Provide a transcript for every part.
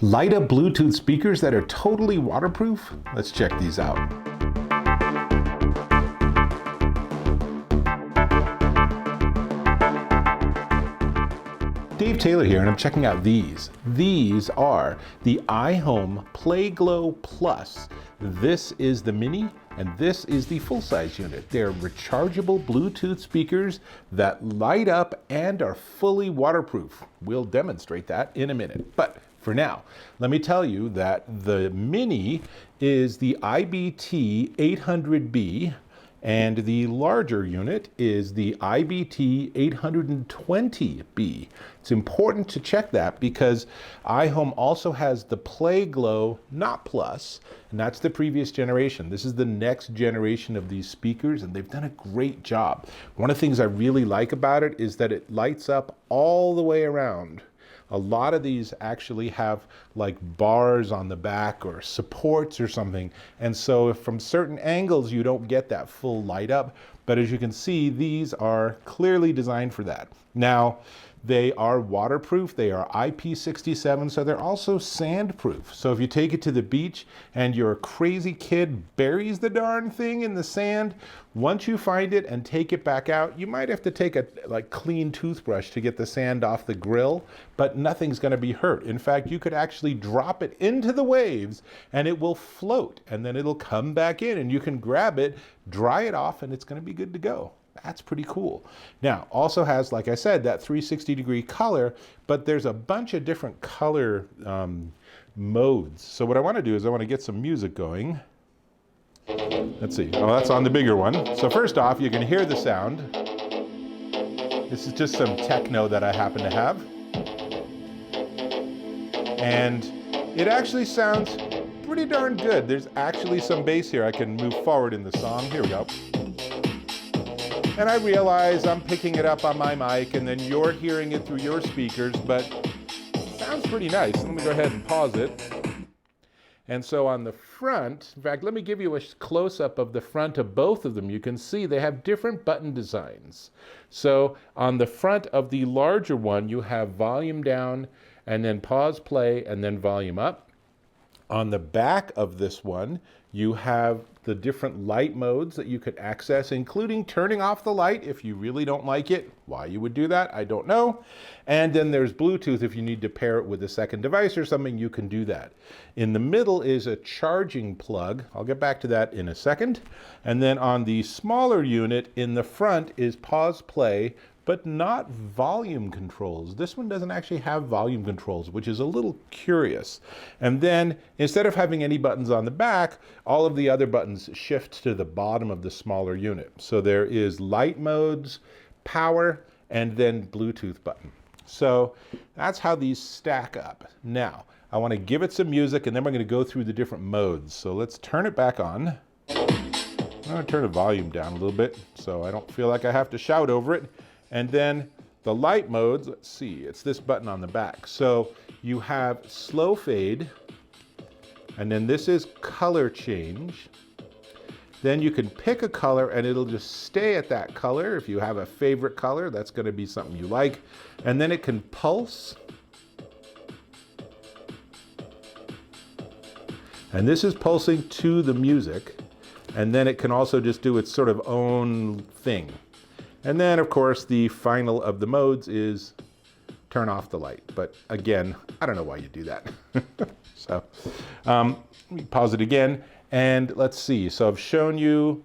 Light up Bluetooth speakers that are totally waterproof? Let's check these out. Dave Taylor here, and I'm checking out these. These are the iHome PlayGlow Plus. This is the mini, and this is the full-size unit. They're rechargeable Bluetooth speakers that light up and are fully waterproof. We'll demonstrate that in a minute. But for now, let me tell you that the mini is the IBT 800B, and the larger unit is the IBT 820B. It's important to check that because iHome also has the PlayGlow Not Plus, and that's the previous generation. This is the next generation of these speakers, and they've done a great job. One of the things I really like about it is that it lights up all the way around. A lot of these actually have like bars on the back or supports or something. And so if from certain angles you don't get that full light up, but as you can see, these are clearly designed for that. Now, they are waterproof, they are IP67, so they're also sandproof. So if you take it to the beach and your crazy kid buries the darn thing in the sand, once you find it and take it back out, you might have to take a clean toothbrush to get the sand off the grill, but nothing's gonna be hurt. In fact, you could actually drop it into the waves and it will float, and then it'll come back in and you can grab it, dry it off, and it's gonna be good to go. That's pretty cool. Now, also has, like I said, that 360-degree color, but there's a bunch of different color modes. So what I want to do is I want to get some music going. Let's see. Oh, that's on the bigger one. So first off, you can hear the sound. This is just some techno that I happen to have. And it actually sounds pretty darn good. There's actually some bass here. I can move forward in the song. Here we go. And I realize I'm picking it up on my mic and then you're hearing it through your speakers, but it sounds pretty nice. Let me go ahead and pause it. And so on the front, in fact, let me give you a close-up of the front of both of them. You can see they have different button designs. So on the front of the larger one, you have volume down and then pause, play, and then volume up. On the back of this one, you have the different light modes that you could access, including turning off the light if you really don't like it. Why you would do that, I don't know. And then there's Bluetooth. If you need to pair it with a second device or something, you can do that. In the middle is a charging plug. I'll get back to that in a second. And then on the smaller unit in the front is pause, play, but not volume controls. This one doesn't actually have volume controls, which is a little curious. And then instead of having any buttons on the back, all of the other buttons shift to the bottom of the smaller unit. So there is light modes, power, and then Bluetooth button. So that's how these stack up. Now, I want to give it some music and then we're going to go through the different modes. So let's turn it back on. I'm going to turn the volume down a little bit so I don't feel like I have to shout over it. And then the light modes, let's see, it's this button on the back. So you have slow fade, and then this is color change. Then you can pick a color and it'll just stay at that color. If you have a favorite color, that's gonna be something you like. And then it can pulse. And this is pulsing to the music. And then it can also just do its sort of own thing. And then, of course, the final of the modes is turn off the light. But again, I don't know why you do that. So let me pause it again. And let's see. So I've shown you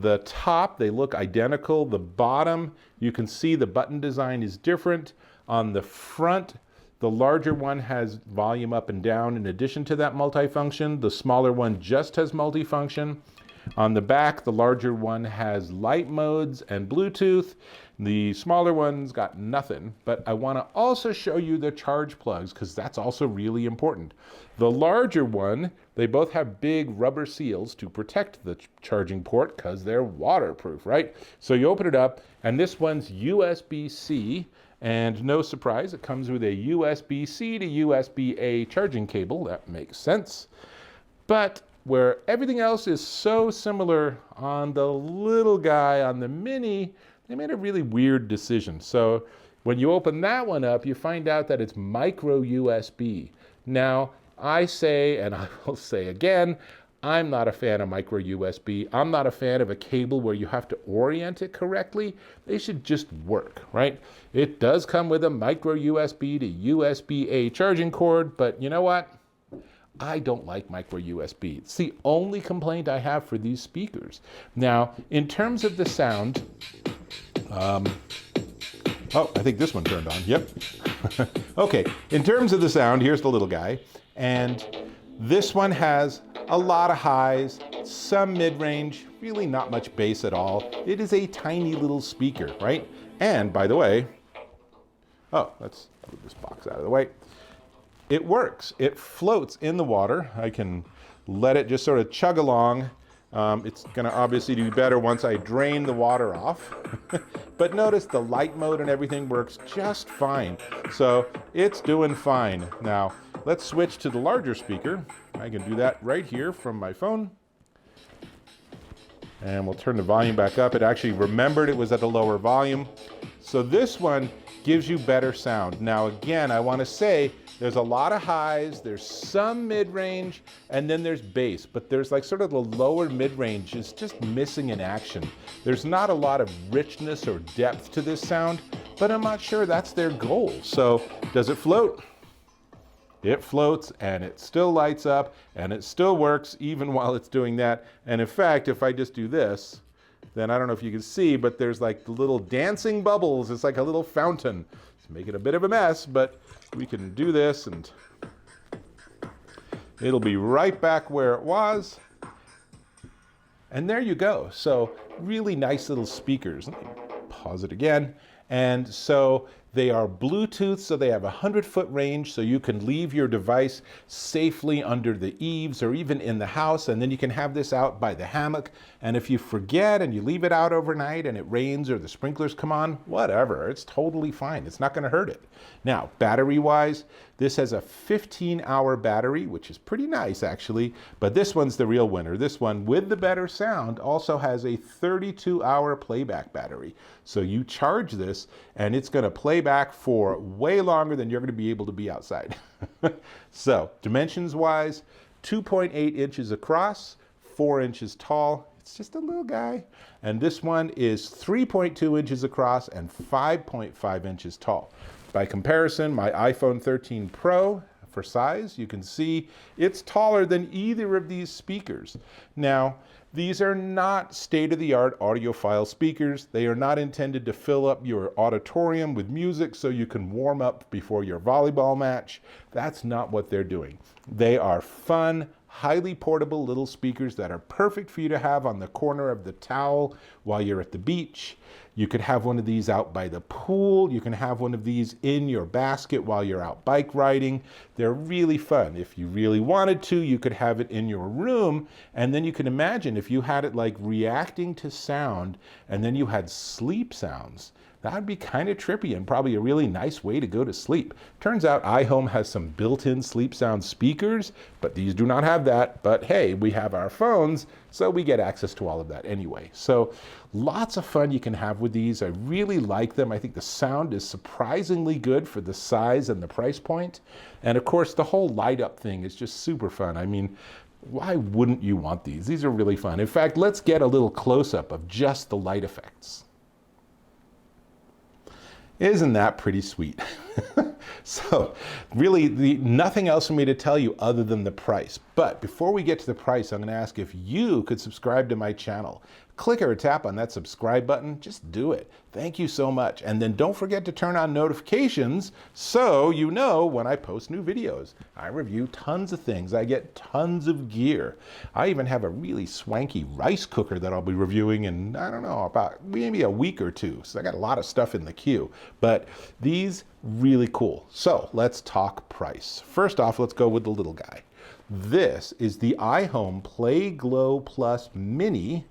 the top. They look identical. The bottom, you can see the button design is different. On the front, the larger one has volume up and down in addition to that multifunction. The smaller one just has multifunction. On the back, the larger one has light modes and Bluetooth. The smaller one's got nothing, but I want to also show you the charge plugs because that's also really important. The larger one, they both have big rubber seals to protect the charging port because they're waterproof, right? So you open it up, and this one's USB-C, and no surprise, it comes with a USB-C to USB-A charging cable. That makes sense. But where everything else is so similar on the little guy, on the mini, they made a really weird decision. So when you open that one up, you find out that it's micro USB. Now, I say, and I will say again, I'm not a fan of micro USB. I'm not a fan of a cable where you have to orient it correctly. They should just work, right? It does come with a micro USB to USB-A charging cord, but you know what? I don't like micro USB. It's the only complaint I have for these speakers. Now, in terms of the sound, oh, I think this one turned on. Yep. Okay, in terms of the sound, here's the little guy. And this one has a lot of highs, some mid-range, really not much bass at all. It is a tiny little speaker, right? And by the way, oh, let's move this box out of the way. It works. It floats in the water. I can let it just sort of chug along. It's going to obviously do better once I drain the water off. But notice the light mode and everything works just fine. So it's doing fine. Now, let's switch to the larger speaker. I can do that right here from my phone. And we'll turn the volume back up. It actually remembered it was at a lower volume. So this one gives you better sound. Now again, I want to say there's a lot of highs, there's some mid-range, and then there's bass, but there's like sort of the lower mid-range is just missing in action. There's not a lot of richness or depth to this sound, but I'm not sure that's their goal. So does it float? It floats and it still lights up and it still works even while it's doing that. And in fact, if I just do this, then I don't know if you can see, but there's like the little dancing bubbles. It's like a little fountain. It's making a bit of a mess, but we can do this and it'll be right back where it was. And there you go. So really nice little speakers. Let me pause it again. And so they are Bluetooth, so they have a 100-foot range, so you can leave your device safely under the eaves or even in the house, and then you can have this out by the hammock. And if you forget and you leave it out overnight and it rains or the sprinklers come on, whatever, it's totally fine. It's not going to hurt it. Now, battery-wise, this has a 15-hour battery, which is pretty nice actually, but this one's the real winner. This one, with the better sound, also has a 32-hour playback battery. So you charge this and it's going to play back for way longer than you're going to be able to be outside. So dimensions wise, 2.8 inches across, 4 inches tall. It's just a little guy. And this one is 3.2 inches across and 5.5 inches tall. By comparison, my iPhone 13 Pro, for size, you can see it's taller than either of these speakers. Now, these are not state-of-the-art audiophile speakers. They are not intended to fill up your auditorium with music so you can warm up before your volleyball match. That's not what they're doing. They are fun, highly portable little speakers that are perfect for you to have on the corner of the towel while you're at the beach. You could have one of these out by the pool. You can have one of these in your basket while you're out bike riding. They're really fun. If you really wanted to, you could have it in your room, and then you can imagine if you had it like reacting to sound and then you had sleep sounds. That would be kind of trippy and probably a really nice way to go to sleep. Turns out iHome has some built-in sleep sound speakers, but these do not have that. But hey, we have our phones, so we get access to all of that anyway. So lots of fun you can have with these. I really like them. I think the sound is surprisingly good for the size and the price point. And of course, the whole light up thing is just super fun. I mean, why wouldn't you want these? These are really fun. In fact, let's get a little close-up of just the light effects. Isn't that pretty sweet? So really nothing else for me to tell you other than the price. But before we get to the price, I'm going to ask if you could subscribe to my channel. Click or tap on that subscribe button. Just do it. Thank you so much. And then don't forget to turn on notifications so you know when I post new videos. I review tons of things. I get tons of gear. I even have a really swanky rice cooker that I'll be reviewing in, I don't know, about maybe a week or two. So I got a lot of stuff in the queue. But these, really cool. So let's talk price. First off, let's go with the little guy. This is the iHome PlayGlow Plus Mini,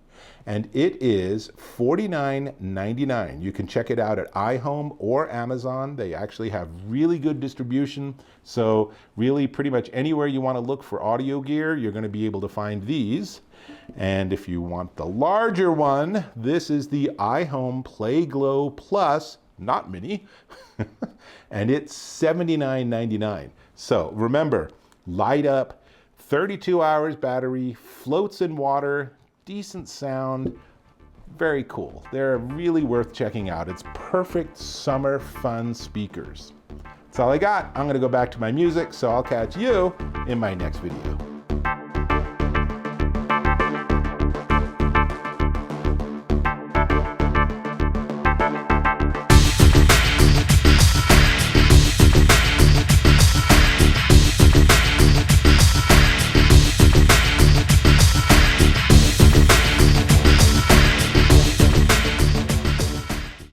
and it is $49.99. You can check it out at iHome or Amazon. They actually have really good distribution. So really pretty much anywhere you want to look for audio gear, you're going to be able to find these. And if you want the larger one, this is the iHome PlayGlow Plus, not Mini, and it's $79.99. So remember, light up, 32 hours battery, floats in water, decent sound, very cool. They're really worth checking out. It's perfect summer fun speakers. That's all I got. I'm gonna go back to my music, so I'll catch you in my next video.